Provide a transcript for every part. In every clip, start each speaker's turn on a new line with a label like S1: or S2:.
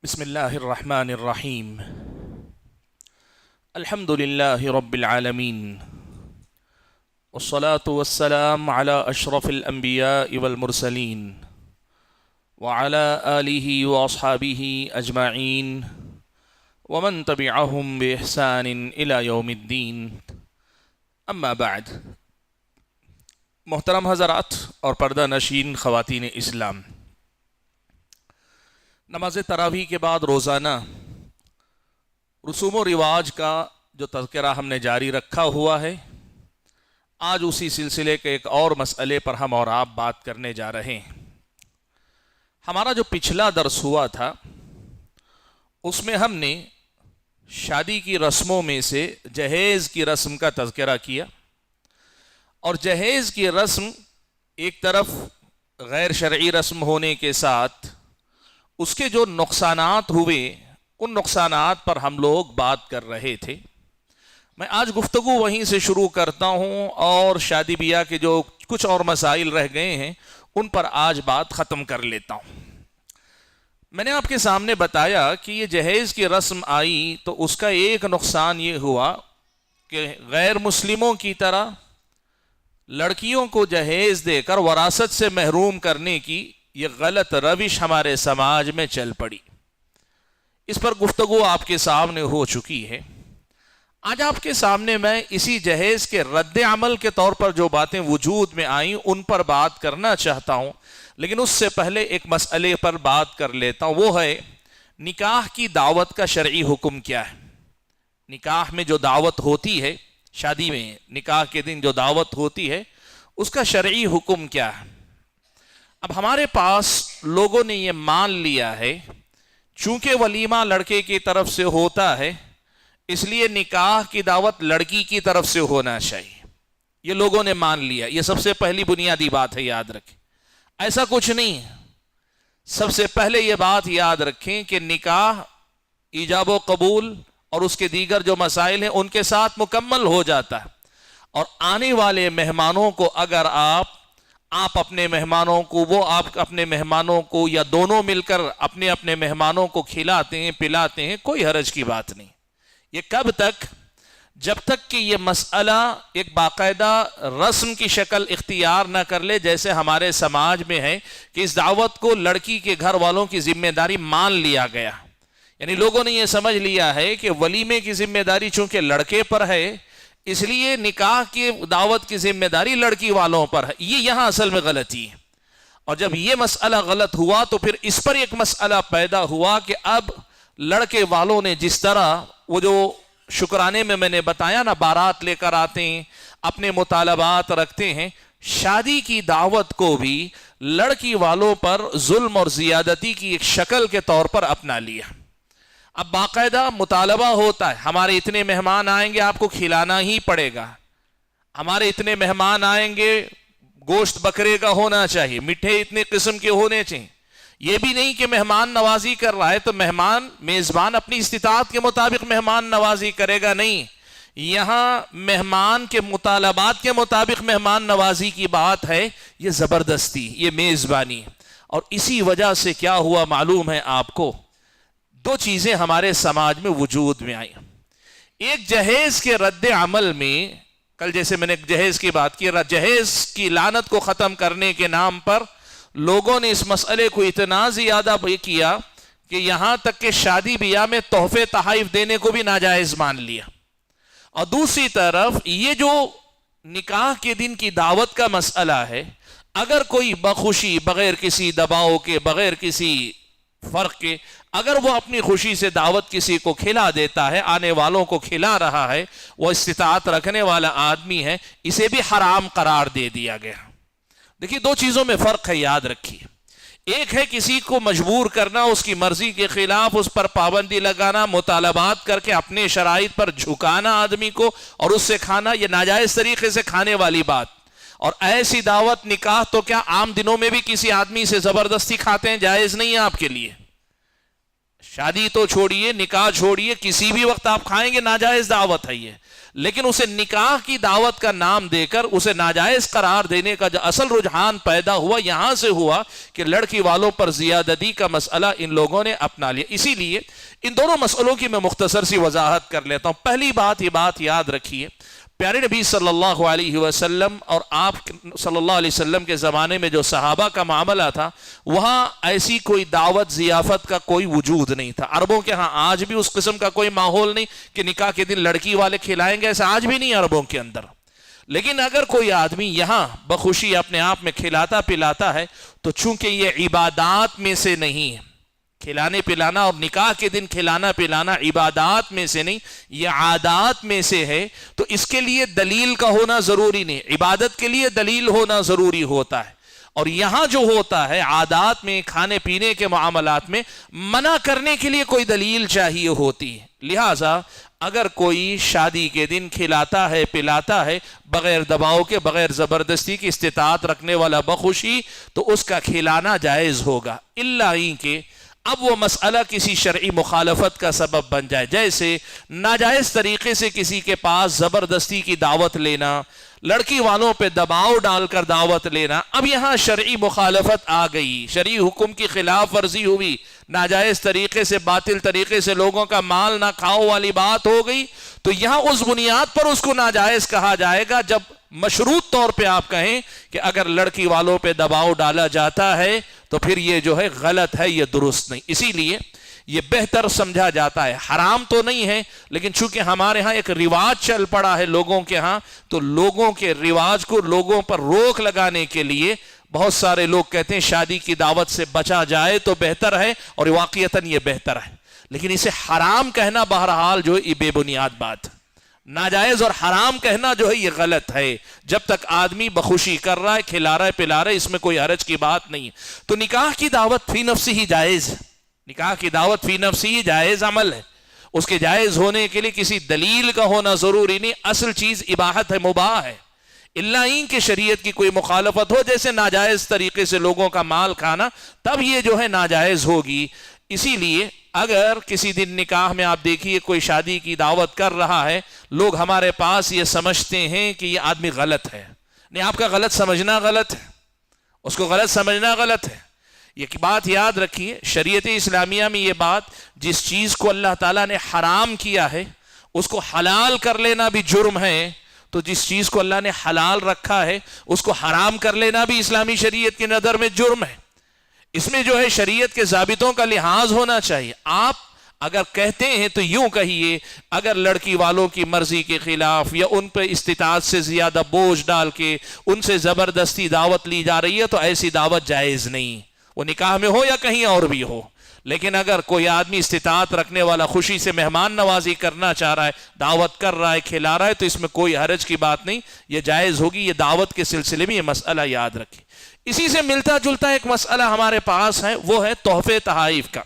S1: بسم الله الرحمن الرحيم. الحمد لله رب العالمين، والصلاة والسلام على أشرف الأنبياء والمرسلين وعلى آله وأصحابه أجمعين ومن تبعهم بإحسان إلى يوم الدين. اما بعد. محترم حضرات اور پردہ نشین خواتین اسلام، نماز تراویح کے بعد روزانہ رسوم و رواج کا جو تذکرہ ہم نے جاری رکھا ہوا ہے، آج اسی سلسلے کے ایک اور مسئلے پر ہم اور آپ بات کرنے جا رہے ہیں۔ ہمارا جو پچھلا درس ہوا تھا اس میں ہم نے شادی کی رسموں میں سے جہیز کی رسم کا تذکرہ کیا، اور جہیز کی رسم ایک طرف غیر شرعی رسم ہونے کے ساتھ اس کے جو نقصانات ہوئے ان نقصانات پر ہم لوگ بات کر رہے تھے۔ میں آج گفتگو وہیں سے شروع کرتا ہوں اور شادی بیاہ کے جو کچھ اور مسائل رہ گئے ہیں ان پر آج بات ختم کر لیتا ہوں۔ میں نے آپ کے سامنے بتایا کہ یہ جہیز کی رسم آئی تو اس کا ایک نقصان یہ ہوا کہ غیر مسلموں کی طرح لڑکیوں کو جہیز دے کر وراثت سے محروم کرنے کی یہ غلط روش ہمارے سماج میں چل پڑی۔ اس پر گفتگو آپ کے سامنے ہو چکی ہے۔ آج آپ کے سامنے میں اسی جہیز کے رد عمل کے طور پر جو باتیں وجود میں آئیں ان پر بات کرنا چاہتا ہوں، لیکن اس سے پہلے ایک مسئلے پر بات کر لیتا ہوں، وہ ہے نکاح کی دعوت کا شرعی حکم کیا ہے۔ نکاح میں جو دعوت ہوتی ہے، شادی میں نکاح کے دن جو دعوت ہوتی ہے اس کا شرعی حکم کیا ہے۔ اب ہمارے پاس لوگوں نے یہ مان لیا ہے چونکہ ولیمہ لڑکے کی طرف سے ہوتا ہے اس لیے نکاح کی دعوت لڑکی کی طرف سے ہونا چاہیے۔ یہ لوگوں نے مان لیا، یہ سب سے پہلی بنیادی بات ہے، یاد رکھیں ایسا کچھ نہیں ہے۔ سب سے پہلے یہ بات یاد رکھیں کہ نکاح ایجاب و قبول اور اس کے دیگر جو مسائل ہیں ان کے ساتھ مکمل ہو جاتا ہے، اور آنے والے مہمانوں کو اگر آپ اپنے مہمانوں کو آپ اپنے مہمانوں کو یا دونوں مل کر اپنے اپنے مہمانوں کو کھلاتے ہیں پلاتے ہیں، کوئی حرج کی بات نہیں۔ یہ کب تک؟ جب تک کہ یہ مسئلہ ایک باقاعدہ رسم کی شکل اختیار نہ کر لے، جیسے ہمارے سماج میں ہے کہ اس دعوت کو لڑکی کے گھر والوں کی ذمہ داری مان لیا گیا، یعنی لوگوں نے یہ سمجھ لیا ہے کہ ولیمے کی ذمہ داری چونکہ لڑکے پر ہے اس لیے نکاح کی دعوت کی ذمہ داری لڑکی والوں پر ہے۔ یہ یہاں اصل میں غلطی ہے، اور جب یہ مسئلہ غلط ہوا تو پھر اس پر ایک مسئلہ پیدا ہوا کہ اب لڑکے والوں نے جس طرح وہ جو شکرانے میں نے بتایا نا، بارات لے کر آتے ہیں، اپنے مطالبات رکھتے ہیں، شادی کی دعوت کو بھی لڑکی والوں پر ظلم اور زیادتی کی ایک شکل کے طور پر اپنا لیا۔ اب باقاعدہ مطالبہ ہوتا ہے، ہمارے اتنے مہمان آئیں گے آپ کو کھلانا ہی پڑے گا، ہمارے اتنے مہمان آئیں گے گوشت بکرے کا ہونا چاہیے، میٹھے اتنے قسم کے ہونے چاہیے۔ یہ بھی نہیں کہ مہمان نوازی کر رہا ہے تو میزبان اپنی استطاعت کے مطابق مہمان نوازی کرے گا، نہیں، یہاں مہمان کے مطالبات کے مطابق مہمان نوازی کی بات ہے، یہ زبردستی، یہ میزبانی۔ اور اسی وجہ سے کیا ہوا معلوم ہے آپ کو؟ دو چیزیں ہمارے سماج میں وجود میں آئی۔ ایک جہیز کے رد عمل میں، کل جیسے میں نے جہیز کی بات کی، جہیز کی لعنت کو ختم کرنے کے نام پر لوگوں نے اس مسئلے کو اتنا زیادہ کیا کہ یہاں تک کہ شادی بیاہ میں تحفے تحائف دینے کو بھی ناجائز مان لیا۔ اور دوسری طرف یہ جو نکاح کے دن کی دعوت کا مسئلہ ہے، اگر کوئی بخوشی، بغیر کسی دباؤ کے، بغیر کسی فرق کے، اگر وہ اپنی خوشی سے دعوت کسی کو کھلا دیتا ہے، آنے والوں کو کھلا رہا ہے، وہ استطاعت رکھنے والا آدمی ہے، اسے بھی حرام قرار دے دیا گیا۔ دیکھیے دو چیزوں میں فرق ہے، یاد رکھیے۔ ایک ہے کسی کو مجبور کرنا، اس کی مرضی کے خلاف اس پر پابندی لگانا، مطالبات کر کے اپنے شرائط پر جھکانا آدمی کو اور اس سے کھانا، یہ ناجائز طریقے سے کھانے والی بات۔ اور ایسی دعوت نکاح تو کیا عام دنوں میں بھی کسی آدمی سے زبردستی کھاتے ہیں، جائز نہیں ہے آپ کے لیے۔ شادی تو چھوڑیے، نکاح چھوڑیے، کسی بھی وقت آپ کھائیں گے ناجائز دعوت ہے یہ، لیکن اسے نکاح کی دعوت کا نام دے کر اسے ناجائز قرار دینے کا جو اصل رجحان پیدا ہوا یہاں سے ہوا کہ لڑکی والوں پر زیادتی کا مسئلہ ان لوگوں نے اپنا لیا۔ اسی لیے ان دونوں مسئلوں کی میں مختصر سی وضاحت کر لیتا ہوں۔ پہلی بات، یہ بات یاد رکھیے، پیارے نبی صلی اللہ علیہ وسلم اور آپ صلی اللہ علیہ وسلم کے زمانے میں جو صحابہ کا معاملہ تھا، وہاں ایسی کوئی دعوت ضیافت کا کوئی وجود نہیں تھا۔ عربوں کے ہاں آج بھی اس قسم کا کوئی ماحول نہیں کہ نکاح کے دن لڑکی والے کھلائیں گے، ایسا آج بھی نہیں عربوں کے اندر۔ لیکن اگر کوئی آدمی یہاں بخوشی اپنے آپ میں کھلاتا پلاتا ہے تو چونکہ یہ عبادات میں سے نہیں ہے، کھلانے پلانا اور نکاح کے دن کھلانا پلانا عبادات میں سے نہیں، یہ عادات میں سے ہے، تو اس کے لیے دلیل کا ہونا ضروری نہیں، عبادت کے لیے دلیل ہونا ضروری ہوتا ہے۔ اور یہاں جو ہوتا ہے عادات میں، کھانے پینے کے معاملات میں منع کرنے کے لیے کوئی دلیل چاہیے ہوتی ہے۔ لہٰذا اگر کوئی شادی کے دن کھلاتا ہے پلاتا ہے بغیر دباؤ کے، بغیر زبردستی کی استطاعت رکھنے والا بخوشی، تو اس کا کھلانا جائز ہوگا، الا ہی کہ اب وہ مسئلہ کسی شرعی مخالفت کا سبب بن جائے، جیسے ناجائز طریقے سے کسی کے پاس زبردستی کی دعوت لینا، لڑکی والوں پہ دباؤ ڈال کر دعوت لینا۔ اب یہاں شرعی مخالفت آ گئی، شرعی حکم کی خلاف ورزی ہوئی، ناجائز طریقے سے، باطل طریقے سے لوگوں کا مال نہ کھاؤ والی بات ہو گئی، تو یہاں اس بنیاد پر اس کو ناجائز کہا جائے گا جب مشروط طور پہ آپ کہیں کہ اگر لڑکی والوں پہ دباؤ ڈالا جاتا ہے تو پھر یہ جو ہے غلط ہے، یہ درست نہیں۔ اسی لیے یہ بہتر سمجھا جاتا ہے، حرام تو نہیں ہے، لیکن چونکہ ہمارے ہاں ایک رواج چل پڑا ہے لوگوں کے ہاں، تو لوگوں کے رواج کو، لوگوں پر روک لگانے کے لیے بہت سارے لوگ کہتے ہیں شادی کی دعوت سے بچا جائے تو بہتر ہے، اور واقعتاً یہ بہتر ہے، لیکن اسے حرام کہنا بہرحال جو ہے یہ بے بنیاد بات ہے۔ ناجائز اور حرام کہنا جو ہے یہ غلط ہے۔ جب تک آدمی بخوشی کر رہا ہے، کھلا رہا ہے، پلا رہا ہے، اس میں کوئی حرج کی بات نہیں ہے۔ تو نکاح کی دعوت فی نفسی ہی جائز ہے، نکاح کی دعوت فی نفسی ہی جائز عمل ہے۔ اس کے جائز ہونے کے لیے کسی دلیل کا ہونا ضروری نہیں، اصل چیز اباحت ہے، مباح ہے، الا ان کہ شریعت کی کوئی مخالفت ہو، جیسے ناجائز طریقے سے لوگوں کا مال کھانا، تب یہ جو ہے ناجائز ہوگی۔ اسی لیے اگر کسی دن نکاح میں آپ دیکھیے کوئی شادی کی دعوت کر رہا ہے، لوگ ہمارے پاس یہ سمجھتے ہیں کہ یہ آدمی غلط ہے۔ نہیں، آپ کا غلط سمجھنا غلط ہے، اس کو غلط سمجھنا غلط ہے۔ یہ بات یاد رکھیے، شریعت اسلامیہ میں یہ بات، جس چیز کو اللہ تعالیٰ نے حرام کیا ہے اس کو حلال کر لینا بھی جرم ہے، تو جس چیز کو اللہ نے حلال رکھا ہے اس کو حرام کر لینا بھی اسلامی شریعت کی نظر میں جرم ہے۔ اس میں جو ہے شریعت کے ضابطوں کا لحاظ ہونا چاہیے۔ آپ اگر کہتے ہیں تو یوں کہیے، اگر لڑکی والوں کی مرضی کے خلاف یا ان پہ استطاعت سے زیادہ بوجھ ڈال کے ان سے زبردستی دعوت لی جا رہی ہے تو ایسی دعوت جائز نہیں، وہ نکاح میں ہو یا کہیں اور بھی ہو۔ لیکن اگر کوئی آدمی استطاعت رکھنے والا خوشی سے مہمان نوازی کرنا چاہ رہا ہے، دعوت کر رہا ہے، کھلا رہا ہے، تو اس میں کوئی حرج کی بات نہیں، یہ جائز ہوگی۔ یہ دعوت کے سلسلے میں یہ مسئلہ یاد رکھیں۔ اسی سے ملتا جلتا ایک مسئلہ ہمارے پاس ہے، وہ ہے تحفے تحائف کا۔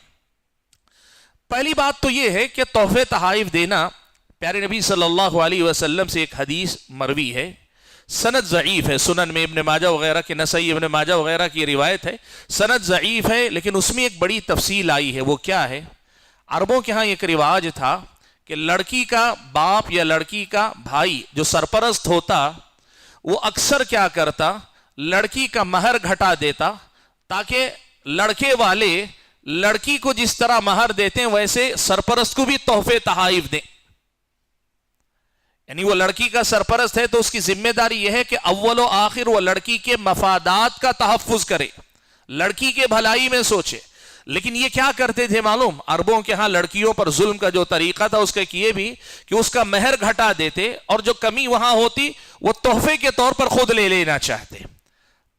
S1: پہلی بات تو یہ ہے کہ تحفے تحائف دینا، پیارے نبی صلی اللہ علیہ وسلم سے ایک حدیث مروی ہے، سند ضعیف ہے، سنن میں ابن ماجہ وغیرہ کے، نسائی ابن ماجہ وغیرہ کی روایت ہے، سند ضعیف ہے، لیکن اس میں ایک بڑی تفصیل آئی ہے۔ وہ کیا ہے؟ عربوں کے ہاں ایک رواج تھا کہ لڑکی کا باپ یا لڑکی کا بھائی جو سرپرست ہوتا، وہ اکثر کیا کرتا، لڑکی کا مہر گھٹا دیتا تاکہ لڑکے والے لڑکی کو جس طرح مہر دیتے ہیں ویسے سرپرست کو بھی تحفے تحائف دیں۔ یعنی وہ لڑکی کا سرپرست ہے تو اس کی ذمہ داری یہ ہے کہ اول و آخر وہ لڑکی کے مفادات کا تحفظ کرے، لڑکی کے بھلائی میں سوچے۔ لیکن یہ کیا کرتے تھے معلوم؟ عربوں کے ہاں لڑکیوں پر ظلم کا جو طریقہ تھا اس کے کیے بھی کہ اس کا مہر گھٹا دیتے، اور جو کمی وہاں ہوتی وہ تحفے کے طور پر خود لے لینا چاہتے۔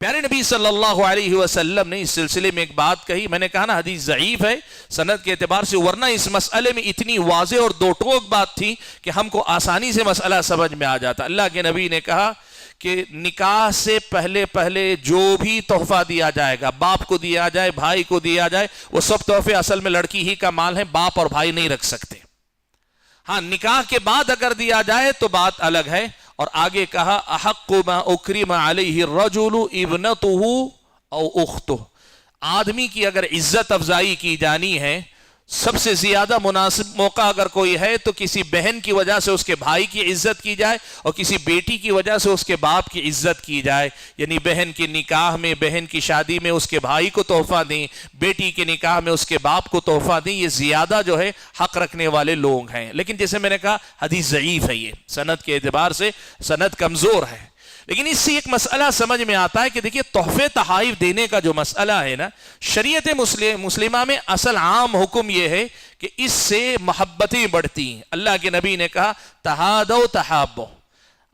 S1: پیارے نبی صلی اللہ علیہ وسلم نے اس سلسلے میں ایک بات کہی، میں نے کہا نا حدیث ضعیف ہے سند کے اعتبار سے، ورنہ اس مسئلے میں اتنی واضح اور دو ٹوک بات تھی کہ ہم کو آسانی سے مسئلہ سمجھ میں آ جاتا۔ اللہ کے نبی نے کہا کہ نکاح سے پہلے جو بھی تحفہ دیا جائے گا، باپ کو دیا جائے، بھائی کو دیا جائے، وہ سب تحفے اصل میں لڑکی ہی کا مال ہے، باپ اور بھائی نہیں رکھ سکتے۔ ہاں، نکاح کے بعد اگر دیا جائے تو بات الگ ہے۔ اور آگے کہا احق ما اکرم علیہ الرجل ابنتہ او اختہ، آدمی کی اگر عزت افزائی کی جانی ہے سب سے زیادہ مناسب موقع اگر کوئی ہے تو کسی بہن کی وجہ سے اس کے بھائی کی عزت کی جائے اور کسی بیٹی کی وجہ سے اس کے باپ کی عزت کی جائے. یعنی بہن کے نکاح میں، بہن کی شادی میں اس کے بھائی کو تحفہ دیں، بیٹی کے نکاح میں اس کے باپ کو تحفہ دیں. یہ زیادہ جو ہے حق رکھنے والے لوگ ہیں. لیکن جیسے میں نے کہا حدیث ضعیف ہے، یہ سند کے اعتبار سے سند کمزور ہے. لیکن اس سے ایک مسئلہ سمجھ میں آتا ہے کہ دیکھیے تحفے تحائف دینے کا جو مسئلہ ہے نا، شریعت مسلمہ میں اصل عام حکم یہ ہے کہ اس سے محبتیں بڑھتی ہیں. اللہ کے نبی نے کہا تہادو تحابو،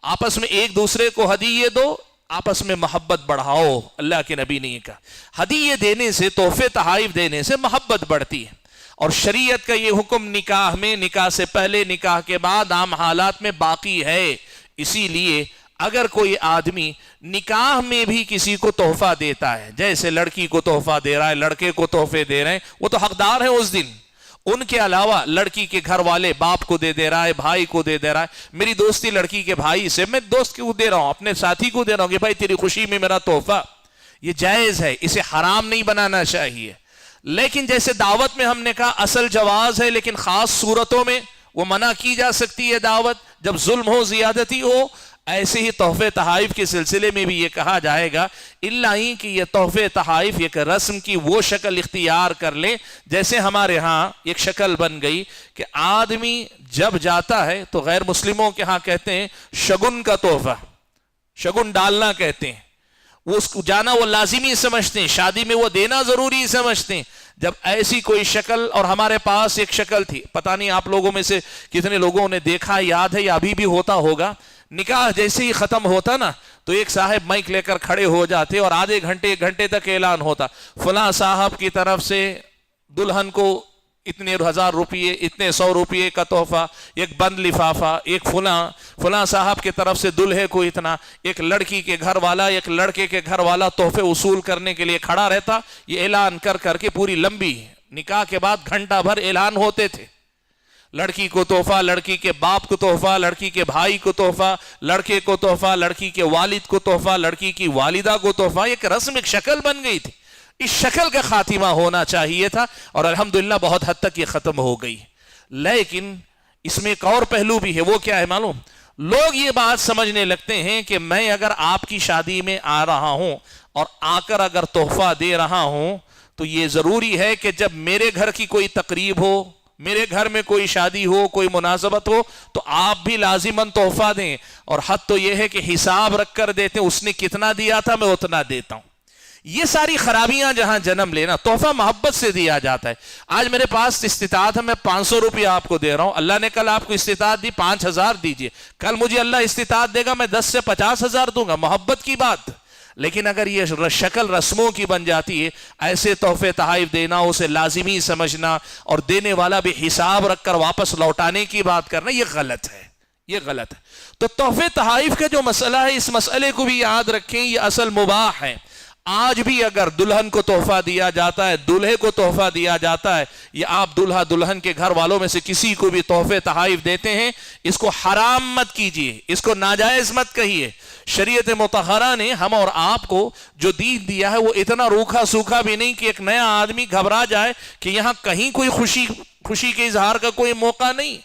S1: آپس میں ایک دوسرے کو ہدیے دو، آپس میں محبت بڑھاؤ. اللہ کے نبی نے یہ کہا ہدیے دینے سے، تحفے تحائف دینے سے محبت بڑھتی ہے. اور شریعت کا یہ حکم نکاح میں، نکاح سے پہلے، نکاح کے بعد عام حالات میں باقی ہے. اسی لیے اگر کوئی آدمی نکاح میں بھی کسی کو تحفہ دیتا ہے، جیسے لڑکی کو تحفہ دے رہا ہے، لڑکے کو تحفے دے رہے ہیں، وہ تو حقدار ہیں اس دن. ان کے علاوہ لڑکی کے گھر والے باپ کو دے رہا ہے، بھائی کو دے رہا ہے. میری دوستی لڑکی کے بھائی سے، میں دوست کو دے رہا ہوں، اپنے ساتھی کو دے رہا ہوں کہ بھائی تیری خوشی میں میرا تحفہ، یہ جائز ہے، اسے حرام نہیں بنانا چاہیے. لیکن جیسے دعوت میں ہم نے کہا اصل جواز ہے، لیکن خاص صورتوں میں وہ منع کی جا سکتی ہے دعوت، جب ظلم ہو، زیادتی ہو. ایسے ہی تحفے تحائف کے سلسلے میں بھی یہ کہا جائے گا الا ہی کہ یہ تحفے تحائف ایک رسم کی وہ شکل اختیار کر لے. جیسے ہمارے ہاں ایک شکل بن گئی کہ آدمی جب جاتا ہے تو غیر مسلموں کے ہاں کہتے ہیں شگن کا تحفہ، شگن ڈالنا کہتے ہیں. وہ اس کو جانا وہ لازمی سمجھتے ہیں، شادی میں وہ دینا ضروری سمجھتے ہیں. جب ایسی کوئی شکل، اور ہمارے پاس ایک شکل تھی، پتہ نہیں آپ لوگوں میں سے کتنے لوگوں نے دیکھا، یاد ہے یا ابھی بھی ہوتا ہوگا. نکاح جیسے ہی ختم ہوتا نا تو ایک صاحب مائک لے کر کھڑے ہو جاتے اور آدھے گھنٹے، ایک گھنٹے تک اعلان ہوتا فلاں صاحب کی طرف سے دلہن کو اتنے 1000 روپیے، اتنے 100 روپیے کا تحفہ، ایک بند لفافہ، ایک فلاں صاحب کی طرف سے دلہے کو اتنا. ایک لڑکی کے گھر والا، ایک لڑکے کے گھر والا تحفے وصول کرنے کے لیے کھڑا رہتا. یہ اعلان کر کر کے پوری لمبی نکاح کے بعد گھنٹہ بھر اعلان ہوتے تھے. لڑکی کو تحفہ، لڑکی کے باپ کو تحفہ، لڑکی کے بھائی کو تحفہ، لڑکے کو تحفہ، لڑکی کے والد کو تحفہ، لڑکی کی والدہ کو تحفہ. ایک رسم، ایک شکل بن گئی تھی. اس شکل کا خاتمہ ہونا چاہیے تھا اور الحمدللہ بہت حد تک یہ ختم ہو گئی. لیکن اس میں ایک اور پہلو بھی ہے. وہ کیا ہے معلوم؟ لوگ یہ بات سمجھنے لگتے ہیں کہ میں اگر آپ کی شادی میں آ رہا ہوں اور آ کر اگر تحفہ دے رہا ہوں تو یہ ضروری ہے کہ جب میرے گھر کی کوئی تقریب ہو، میرے گھر میں کوئی شادی ہو، کوئی مناسبت ہو، تو آپ بھی لازماً تحفہ دیں. اور حد تو یہ ہے کہ حساب رکھ کر دیتے ہیں، اس نے کتنا دیا تھا میں اتنا دیتا ہوں. یہ ساری خرابیاں جہاں جنم لینا. تحفہ محبت سے دیا جاتا ہے. آج میرے پاس استطاعت ہے، میں 500 روپیہ آپ کو دے رہا ہوں. اللہ نے کل آپ کو استطاعت دی 5000 دیجئے. کل مجھے اللہ استطاعت دے گا، میں 10 سے 50,000 دوں گا. محبت کی بات. لیکن اگر یہ شکل رسموں کی بن جاتی ہے، ایسے تحفے تحائف دینا، اسے لازمی سمجھنا اور دینے والا بھی حساب رکھ کر واپس لوٹانے کی بات کرنا، یہ غلط ہے. یہ غلط ہے. تو تحفے تحائف کا جو مسئلہ ہے، اس مسئلے کو بھی یاد رکھیں، یہ اصل مباح ہے. آج بھی اگر دلہن کو تحفہ دیا جاتا ہے، دلہے کو تحفہ دیا جاتا ہے، یا آپ دلہا دلہن کے گھر والوں میں سے کسی کو بھی تحفے تحائف دیتے ہیں، اس کو حرام مت کیجیے، اس کو ناجائز مت کہیے. شریعت مطہرہ نے ہم اور آپ کو جو دین دیا ہے وہ اتنا روکھا سوکھا بھی نہیں کہ ایک نیا آدمی گھبرا جائے کہ یہاں کہیں کوئی خوشی کے اظہار کا کوئی موقع نہیں.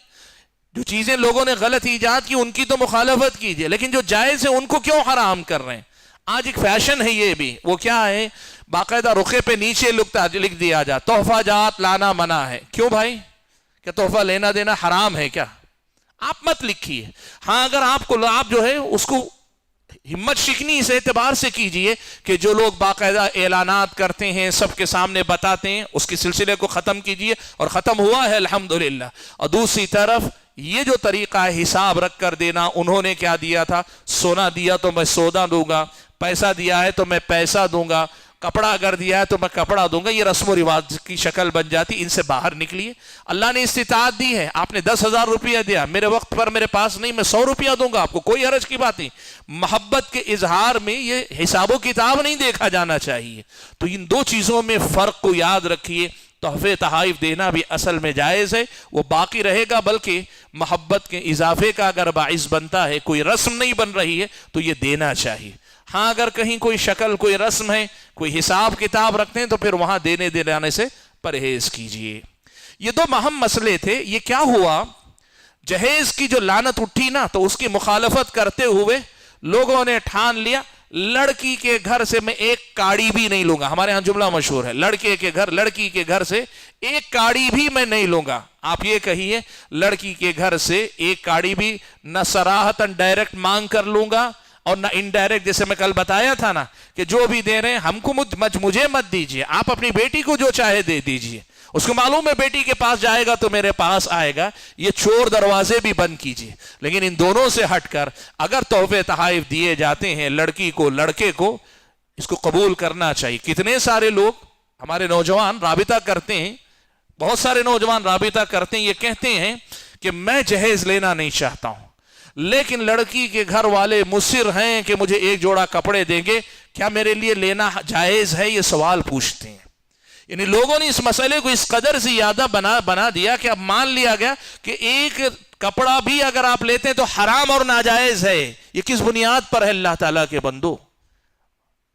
S1: جو چیزیں لوگوں نے غلط ایجاد کی ان کی تو مخالفت کیجیے، لیکن جو جائز ہے ان کو کیوں حرام کر رہے ہیں؟ آج ایک فیشن ہے یہ بھی. وہ کیا ہے؟ باقاعدہ رخے پہ نیچے لکھ دیا جا تحفہ جات لانا منع ہے. کیوں بھائی؟ کیا تحفہ لینا دینا حرام ہے کیا؟ آپ مت لکھیے. ہاں اگر آپ جو ہے اس کو ہمت شکنی اس اعتبار سے کیجئے کہ جو لوگ باقاعدہ اعلانات کرتے ہیں، سب کے سامنے بتاتے ہیں، اس کے سلسلے کو ختم کیجئے. اور ختم ہوا ہے الحمدللہ. اور دوسری طرف یہ جو طریقہ ہے حساب رکھ کر دینا، انہوں نے کیا دیا تھا؟ سونا دیا تو میں سونا دوں گا، پیسہ دیا ہے تو میں پیسہ دوں گا، کپڑا اگر دیا ہے تو میں کپڑا دوں گا. یہ رسم و رواج کی شکل بن جاتی. ان سے باہر نکلیے. اللہ نے استطاعت دی ہے، آپ نے 10,000 روپیہ دیا، میرے وقت پر میرے پاس نہیں، میں 100 روپیہ دوں گا آپ کو، کوئی حرج کی بات نہیں. محبت کے اظہار میں یہ حساب و کتاب نہیں دیکھا جانا چاہیے. تو ان دو چیزوں میں فرق کو یاد رکھیے. تحفے تحائف دینا بھی اصل میں جائز ہے، وہ باقی رہے گا، بلکہ محبت کے اضافے کا اگر باعث بنتا ہے، کوئی رسم نہیں بن رہی ہے تو یہ دینا چاہیے. ہاں اگر کہیں کوئی شکل، کوئی رسم ہے، کوئی حساب کتاب رکھتے ہیں تو پھر وہاں دینے سے پرہیز کیجئے. یہ دو اہم مسئلے تھے. یہ کیا ہوا، جہیز کی جو لعنت اٹھی نا، تو اس کی مخالفت کرتے ہوئے لوگوں نے ٹھان لیا لڑکی کے گھر سے میں ایک کاڑی بھی نہیں لوں گا. ہمارے ہاں جملہ مشہور ہے، لڑکی کے گھر سے ایک کاڑی بھی میں نہیں لوں گا. آپ یہ کہیے لڑکی کے گھر سے ایک کاڑی بھی نہ صراحتاً ڈائریکٹ مانگ کر لوں گا اور نہ انڈائریکٹ، جیسے میں کل بتایا تھا نا کہ جو بھی دے رہے ہیں ہم کو مجھے مت دیجیے، آپ اپنی بیٹی کو جو چاہے دے دیجیے. اس کو معلوم ہے بیٹی کے پاس جائے گا تو میرے پاس آئے گا. یہ چور دروازے بھی بند کیجیے. لیکن ان دونوں سے ہٹ کر اگر تحفے تحائف دیے جاتے ہیں لڑکی کو لڑکے کو، اس کو قبول کرنا چاہیے. کتنے سارے لوگ ہمارے نوجوان رابطہ کرتے ہیں، بہت سارے نوجوان رابطہ کرتے ہیں، یہ کہتے ہیں کہ میں جہیز لینا نہیں چاہتا ہوں، لیکن لڑکی کے گھر والے مصر ہیں کہ مجھے ایک جوڑا کپڑے دیں گے، کیا میرے لیے لینا جائز ہے؟ یہ سوال پوچھتے ہیں. یعنی لوگوں نے اس مسئلے کو اس قدر سے زیادہ بنا دیا کہ اب مان لیا گیا کہ ایک کپڑا بھی اگر آپ لیتے ہیں تو حرام اور ناجائز ہے. یہ کس بنیاد پر ہے اللہ تعالیٰ کے بندو؟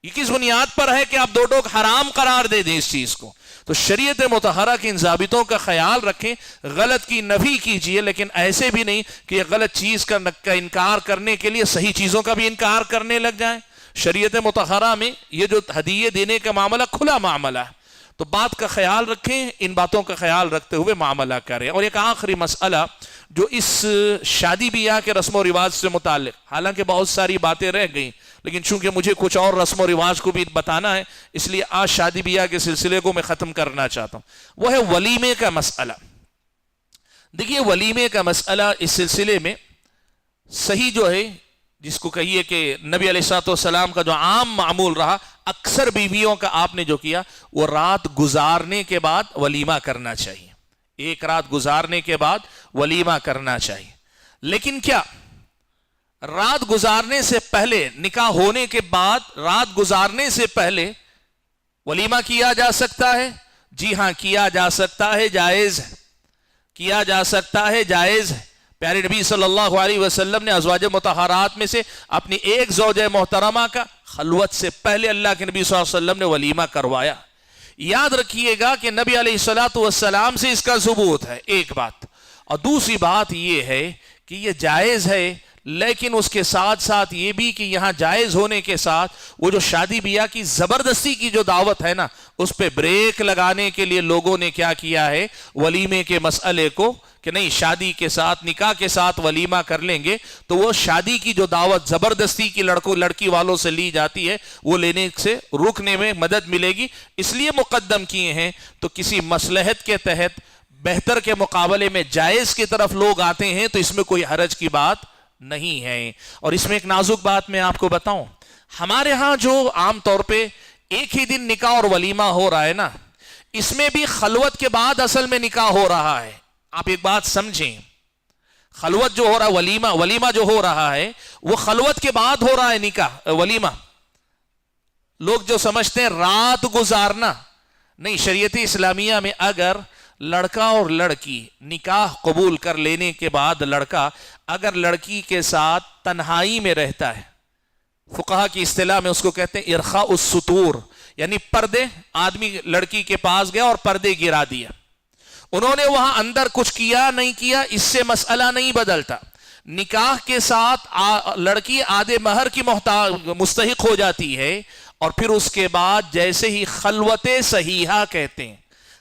S1: یہ کس بنیاد پر ہے کہ آپ دو حرام قرار دے دیں اس چیز کو؟ تو شریعت مطہرہ کے ان ضابطوں کا خیال رکھیں. غلط کی نفی کیجئے، لیکن ایسے بھی نہیں کہ یہ غلط چیز کا انکار کرنے کے لیے صحیح چیزوں کا بھی انکار کرنے لگ جائیں. شریعت مطہرہ میں یہ جو ہدیے دینے کا معاملہ کھلا معاملہ ہے، تو بات کا خیال رکھیں، ان باتوں کا خیال رکھتے ہوئے معاملہ کریں. اور ایک آخری مسئلہ جو اس شادی بیاہ کے رسم و رواج سے متعلق، حالانکہ بہت ساری باتیں رہ گئیں لیکن چونکہ مجھے کچھ اور رسم و رواج کو بھی بتانا ہے، اس لیے آج شادی بیاہ کے سلسلے کو میں ختم کرنا چاہتا ہوں. وہ ہے ولیمے کا مسئلہ. دیکھیے ولیمے کا مسئلہ اس سلسلے میں صحیح جو ہے، جس کو کہیے کہ نبی علیہ الصلوۃ والسلام کا جو عام معمول رہا، اکثر بیویوں کا آپ نے جو کیا وہ رات گزارنے کے بعد ولیمہ کرنا چاہیے. ایک رات گزارنے کے بعد ولیمہ کرنا چاہیے. لیکن کیا رات گزارنے سے پہلے، نکاح ہونے کے بعد رات گزارنے سے پہلے ولیمہ کیا جا سکتا ہے؟ جی ہاں، کیا جا سکتا ہے، جائز ہے. کیا جا سکتا ہے، جائز ہے. پیارے نبی صلی اللہ علیہ وسلم نے ازواج مطہرات میں سے اپنی ایک زوجہ محترمہ کا خلوت سے پہلے اللہ کے نبی صلی اللہ علیہ وسلم نے ولیمہ کروایا. یاد رکھیے گا کہ نبی علیہ الصلوۃ والسلام سے اس کا ثبوت ہے، ایک بات. اور دوسری بات یہ ہے کہ یہ جائز ہے، لیکن اس کے ساتھ ساتھ یہ بھی کہ یہاں جائز ہونے کے ساتھ وہ جو شادی بیاہ کی زبردستی کی جو دعوت ہے نا، اس پہ بریک لگانے کے لیے لوگوں نے کیا کیا ہے، ولیمے کے مسئلے کو کہ نہیں، شادی کے ساتھ، نکاح کے ساتھ ولیمہ کر لیں گے تو وہ شادی کی جو دعوت زبردستی کی لڑکی والوں سے لی جاتی ہے وہ لینے سے رکنے میں مدد ملے گی، اس لیے مقدم کیے ہیں. تو کسی مصلحت کے تحت بہتر کے مقابلے میں جائز کی طرف لوگ آتے ہیں تو اس میں کوئی حرج کی بات نہیں ہے. اور اس میں ایک نازک بات میں آپ کو بتاؤں، ہمارے ہاں جو عام طور پہ ایک ہی دن نکاح اور ولیمہ ہو رہا ہے نا، اس میں بھی خلوت کے بعد اصل میں نکاح ہو رہا ہے. آپ ایک بات سمجھیں، خلوت جو ہو رہا ہے، ولیمہ جو ہو رہا ہے وہ خلوت کے بعد ہو رہا ہے. نکاح ولیمہ لوگ جو سمجھتے ہیں رات گزارنا، نہیں. شریعت اسلامیہ میں اگر لڑکا اور لڑکی نکاح قبول کر لینے کے بعد لڑکا اگر لڑکی کے ساتھ تنہائی میں رہتا ہے، فقہا کی اصطلاح میں اس کو کہتے ہیں ارخاء السطور، یعنی پردے. آدمی لڑکی کے پاس گیا اور پردے گرا دیا، انہوں نے وہاں اندر کچھ کیا نہیں کیا، اس سے مسئلہ نہیں بدلتا. نکاح کے ساتھ لڑکی آدھے مہر کی مستحق ہو جاتی ہے، اور پھر اس کے بعد جیسے ہی خلوت صحیحہ کہتے ہیں.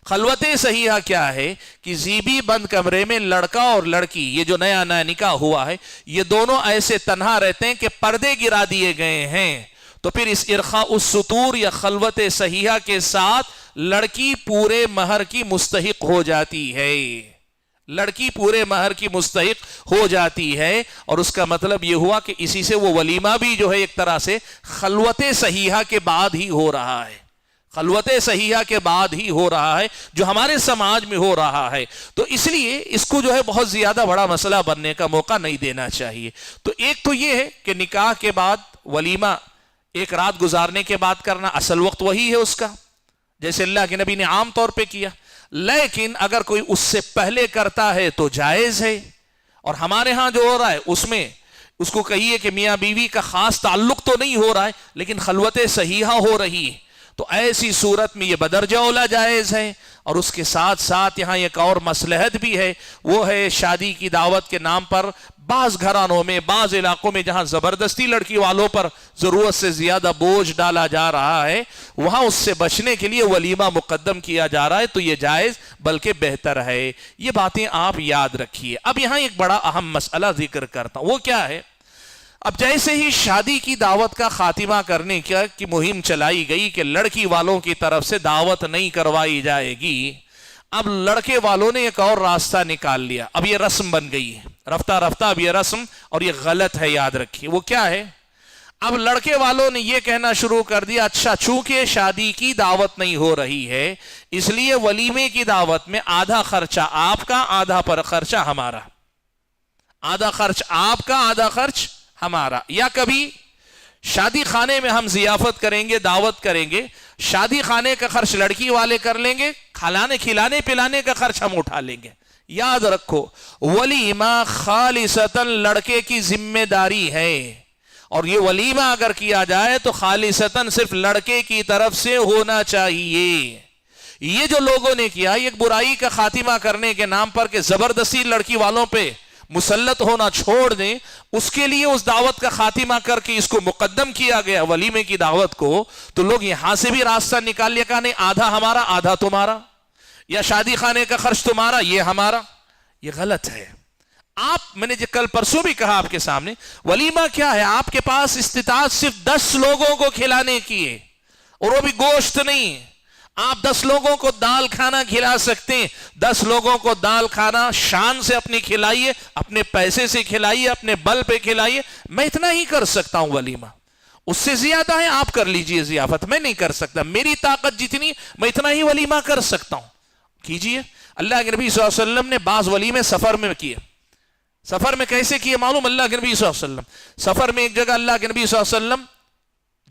S1: خلوت صحیحہ کیا ہے کہ زیبی بند کمرے میں لڑکا اور لڑکی، یہ جو نیا نکاح ہوا ہے، یہ دونوں ایسے تنہا رہتے ہیں کہ پردے گرا دیے گئے ہیں. تو پھر اس ارخاء السطور یا خلوت صحیحہ کے ساتھ لڑکی پورے مہر کی مستحق ہو جاتی ہے. لڑکی پورے مہر کی مستحق ہو جاتی ہے، اور اس کا مطلب یہ ہوا کہ اسی سے وہ ولیمہ بھی جو ہے ایک طرح سے خلوت صحیحہ کے بعد ہی ہو رہا ہے. خلوت صحیحہ کے بعد ہی ہو رہا ہے جو ہمارے سماج میں ہو رہا ہے. تو اس لیے اس کو جو ہے بہت زیادہ بڑا مسئلہ بننے کا موقع نہیں دینا چاہیے. تو ایک تو یہ ہے کہ نکاح کے بعد ولیمہ ایک رات گزارنے کے بعد کرنا، اصل وقت وہی ہے اس کا، جیسے اللہ کے نبی نے عام طور پہ کیا. لیکن اگر کوئی اس سے پہلے کرتا ہے تو جائز ہے. اور ہمارے ہاں جو ہو رہا ہے اس میں اس کو کہیے کہ میاں بیوی کا خاص تعلق تو نہیں ہو رہا ہے، لیکن خلوت صحیحہ ہو رہی ہے. تو ایسی صورت میں یہ بدرجہ اولا جائز ہے. اور اس کے ساتھ ساتھ یہاں ایک اور مصلحت بھی ہے، وہ ہے شادی کی دعوت کے نام پر بعض گھرانوں میں، بعض علاقوں میں جہاں زبردستی لڑکی والوں پر ضرورت سے زیادہ بوجھ ڈالا جا رہا ہے، وہاں اس سے بچنے کے لیے ولیمہ مقدم کیا جا رہا ہے. تو یہ جائز بلکہ بہتر ہے. یہ باتیں آپ یاد رکھیے. اب یہاں ایک بڑا اہم مسئلہ ذکر کرتا ہوں، وہ کیا ہے؟ اب جیسے ہی شادی کی دعوت کا خاتمہ کرنے کی مہم چلائی گئی کہ لڑکی والوں کی طرف سے دعوت نہیں کروائی جائے گی، اب لڑکے والوں نے ایک اور راستہ نکال لیا. اب یہ رسم بن گئی ہے، رفتہ رفتہ اب یہ رسم، اور یہ غلط ہے، یاد رکھیے. وہ کیا ہے؟ اب لڑکے والوں نے یہ کہنا شروع کر دیا، اچھا چونکہ شادی کی دعوت نہیں ہو رہی ہے اس لیے ولیمے کی دعوت میں آدھا خرچہ آپ کا، آدھا پر خرچہ ہمارا. آدھا خرچ آپ کا، آدھا خرچ ہمارا. یا کبھی شادی خانے میں ہم ضیافت کریں گے، دعوت کریں گے، شادی خانے کا خرچ لڑکی والے کر لیں گے، کھلانے پلانے کا خرچ ہم اٹھا لیں گے. یاد رکھو، ولیمہ خالصتاً لڑکے کی ذمہ داری ہے، اور یہ ولیمہ اگر کیا جائے تو خالصتاً صرف لڑکے کی طرف سے ہونا چاہیے. یہ جو لوگوں نے کیا، ایک برائی کا خاتمہ کرنے کے نام پر کہ زبردستی لڑکی والوں پہ مسلط ہونا چھوڑ دیں، اس کے لیے اس دعوت کا خاتمہ کر کے اس کو مقدم کیا گیا ولیمے کی دعوت کو. تو لوگ یہاں سے بھی راستہ نکال لیا، کہا نہیں آدھا ہمارا آدھا تمہارا، یا شادی خانے کا خرچ تمہارا یہ ہمارا. یہ غلط ہے. میں نے کل پرسوں بھی کہا آپ کے سامنے، ولیمہ کیا ہے؟ آپ کے پاس استطاعت صرف 10 لوگوں کو کھلانے کی ہے، اور وہ بھی گوشت نہیں. آپ 10 لوگوں کو دال کھانا کھلا سکتے ہیں. 10 لوگوں کو دال کھانا شان سے اپنی کھلائیے، اپنے پیسے سے کھلائیے، اپنے بل پہ کھلائیے. میں اتنا ہی کر سکتا ہوں ولیمہ. اس سے زیادہ ہے آپ کر لیجئے ضیافت، میں نہیں کر سکتا. میری طاقت جتنی، میں اتنا ہی ولیمہ کر سکتا ہوں. کیجئے. اللہ کے نبی صلی اللہ علیہ وسلم نے بعض ولیمے سفر میں کیے. سفر میں کیسے کیے معلوم؟ اللہ کے نبی صلی اللہ علیہ وسلم سفر میں ایک جگہ اللہ کے نبی صلی اللہ علیہ وسلم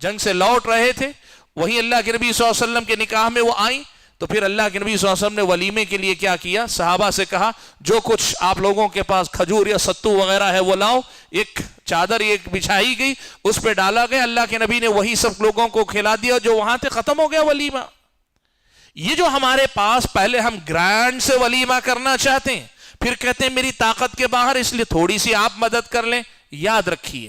S1: جنگ سے لوٹ رہے تھے، وہیں اللہ کے نبی صلی اللہ علیہ وسلم کے نکاح میں وہ آئیں. تو پھر اللہ کے نبی صلی اللہ علیہ وسلم نے ولیمے کے لیے کیا کیا؟ صحابہ سے کہا جو کچھ آپ لوگوں کے پاس کھجور یا ستو وغیرہ ہے وہ لاؤ. ایک چادر ایک بچھائی گئی، اس پہ ڈالا گیا. اللہ کے نبی نے وہی سب لوگوں کو کھلا دیا جو وہاں تھے. ختم ہو گیا ولیمہ. یہ جو ہمارے پاس پہلے ہم گرینڈ سے ولیمہ کرنا چاہتے ہیں، پھر کہتے ہیں میری طاقت کے باہر، اس لیے تھوڑی سی آپ مدد کر لیں. یاد رکھیے،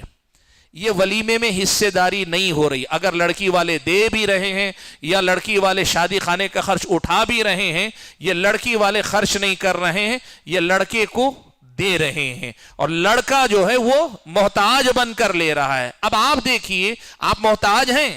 S1: یہ ولیمے میں حصے داری نہیں ہو رہی. اگر لڑکی والے دے بھی رہے ہیں یا لڑکی والے شادی خانے کا خرچ اٹھا بھی رہے ہیں، یہ لڑکی والے خرچ نہیں کر رہے ہیں، یہ لڑکے کو دے رہے ہیں. اور لڑکا جو ہے وہ محتاج بن کر لے رہا ہے. اب آپ دیکھیے، آپ محتاج ہیں،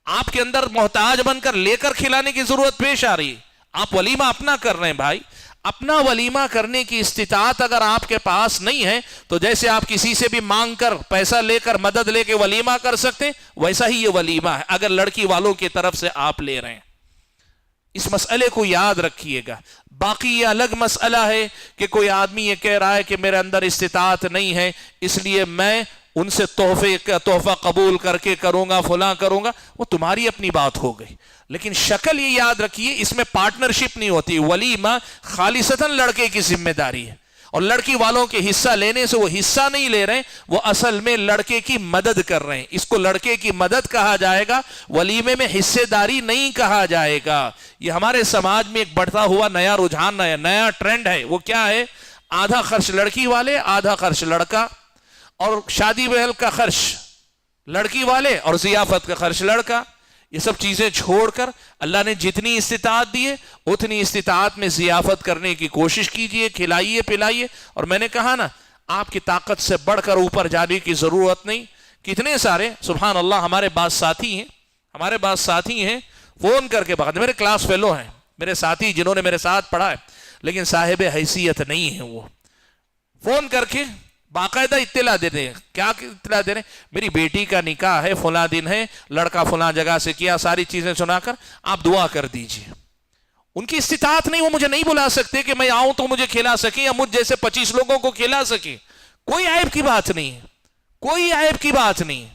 S1: آپ کے اندر محتاج بن کر لے کر کھلانے کی ضرورت پیش آ رہی ہے. آپ ولیمہ اپنا کر رہے ہیں. بھائی، اپنا ولیمہ کرنے کی استطاعت اگر آپ کے پاس نہیں ہے تو جیسے آپ کسی سے بھی مانگ کر پیسہ لے کر مدد لے کے ولیمہ کر سکتے ہیں، ویسا ہی یہ ولیمہ ہے اگر لڑکی والوں کی طرف سے آپ لے رہے ہیں. اس مسئلے کو یاد رکھیے گا. باقی یہ الگ مسئلہ ہے کہ کوئی آدمی یہ کہہ رہا ہے کہ میرے اندر استطاعت نہیں ہے اس لیے میں ان سے تحفہ قبول کر کے کروں گا، فلاں کروں گا. وہ تمہاری اپنی بات ہو گئی، لیکن شکل یہ یاد رکھیے اس میں پارٹنرشپ نہیں ہوتی. ولیمہ خالصتاً لڑکے کی ذمہ داری ہے، اور لڑکی والوں کے حصہ لینے سے وہ حصہ نہیں لے رہے، وہ اصل میں لڑکے کی مدد کر رہے ہیں. اس کو لڑکے کی مدد کہا جائے گا، ولیمے میں حصے داری نہیں کہا جائے گا. یہ ہمارے سماج میں ایک بڑھتا ہوا نیا رجحان، نیا ٹرینڈ ہے. وہ کیا ہے؟ آدھا خرچ لڑکی والے، آدھا خرچ لڑکا، اور شادی محل کا خرچ لڑکی والے اور ضیافت کا خرچ لڑکا. یہ سب چیزیں چھوڑ کر اللہ نے جتنی استطاعت دی ہے اتنی استطاعت میں ضیافت کرنے کی کوشش کیجئے، کھلائیے پلائیے. اور میں نے کہا نا، آپ کی طاقت سے بڑھ کر اوپر جانے کی ضرورت نہیں. کتنے سارے سبحان اللہ ہمارے بعض ساتھی ہیں فون کر کے بغیر، میرے کلاس فیلو ہیں، میرے ساتھی جنہوں نے میرے ساتھ پڑھا ہے لیکن صاحب حیثیت نہیں ہے، وہ فون کر کے باقاعدہ اطلاع دے دیں. کیا اطلاع دے رہے ہیں؟ میری بیٹی کا نکاح ہے، فلاں دن ہے، لڑکا فلاں جگہ سے کیا، ساری چیزیں سنا کر آپ دعا کر دیجئے. ان کی استطاعت نہیں، وہ مجھے نہیں بلا سکتے کہ میں آؤں تو مجھے کھلا سکیں یا مجھ جیسے 25 لوگوں کو کھلا سکیں. کوئی عیب کی بات نہیں، کوئی عیب کی بات نہیں،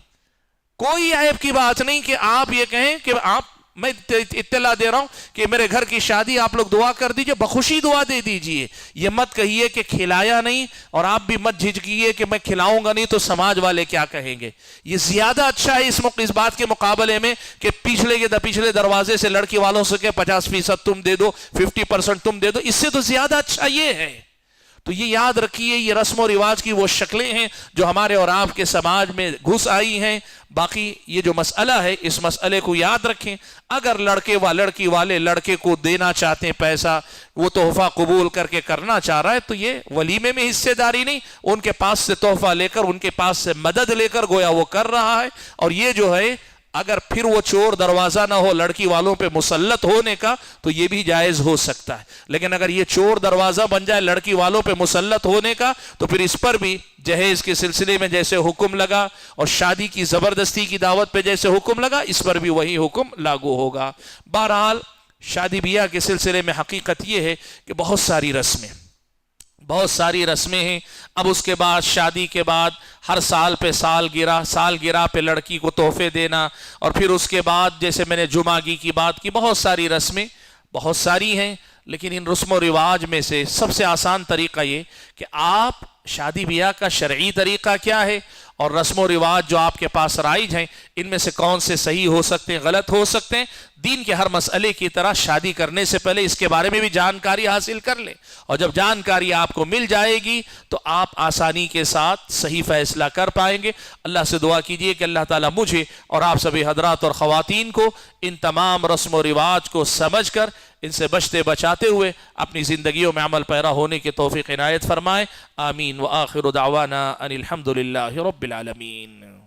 S1: کوئی عیب کی بات نہیں کہ آپ یہ کہیں کہ آپ میں اطلاع دے رہا ہوں کہ میرے گھر کی شادی آپ لوگ دعا کر دیجئے، بخوشی دعا دے دیجئے. یہ مت کہیے کہ کھلایا نہیں، اور آپ بھی مت جھجکیے کہ میں کھلاؤں گا نہیں تو سماج والے کیا کہیں گے. یہ زیادہ اچھا ہے اس بات کے مقابلے میں کہ پچھلے دروازے سے لڑکی والوں سے کہ 50% تم دے دو، 50% تم دے دو. اس سے تو زیادہ اچھا یہ ہے. تو یہ یاد رکھیے، یہ رسم و رواج کی وہ شکلیں ہیں جو ہمارے اور آپ کے سماج میں گھس آئی ہیں. باقی یہ جو مسئلہ ہے، اس مسئلے کو یاد رکھیں. اگر لڑکی والے لڑکے کو دینا چاہتے ہیں پیسہ، وہ تحفہ قبول کر کے کرنا چاہ رہا ہے، تو یہ ولیمے میں حصے داری نہیں، ان کے پاس سے تحفہ لے کر، ان کے پاس سے مدد لے کر گویا وہ کر رہا ہے. اور یہ جو ہے اگر پھر وہ چور دروازہ نہ ہو لڑکی والوں پہ مسلط ہونے کا، تو یہ بھی جائز ہو سکتا ہے. لیکن اگر یہ چور دروازہ بن جائے لڑکی والوں پہ مسلط ہونے کا، تو پھر اس پر بھی جہیز کے سلسلے میں جیسے حکم لگا اور شادی کی زبردستی کی دعوت پہ جیسے حکم لگا، اس پر بھی وہی حکم لاگو ہوگا. بہرحال شادی بیاہ کے سلسلے میں حقیقت یہ ہے کہ بہت ساری رسمیں ہیں. اب اس کے بعد شادی کے بعد ہر سال پہ سالگرہ پہ لڑکی کو تحفے دینا، اور پھر اس کے بعد جیسے میں نے جمعگی کی بات کی، بہت ساری رسمیں بہت ساری ہیں. لیکن ان رسم و رواج میں سے سب سے آسان طریقہ یہ کہ آپ شادی بیاہ کا شرعی طریقہ کیا ہے اور رسم و رواج جو آپ کے پاس رائج ہیں، ان میں سے کون سے صحیح ہو سکتے ہیں، غلط ہو سکتے ہیں. دین کے ہر مسئلے کی طرح شادی کرنے سے پہلے اس کے بارے میں بھی جانکاری حاصل کر لیں، اور جب جانکاری آپ کو مل جائے گی تو آپ آسانی کے ساتھ صحیح فیصلہ کر پائیں گے. اللہ سے دعا کیجئے کہ اللہ تعالیٰ مجھے اور آپ سبھی حضرات اور خواتین کو ان تمام رسم و رواج کو سمجھ کر ان سے بچتے بچاتے ہوئے اپنی زندگیوں میں عمل پیرا ہونے کی توفیق عنایت فرمائے. آمین. وآخر دعوانا ان الحمد للہ رب العالمین.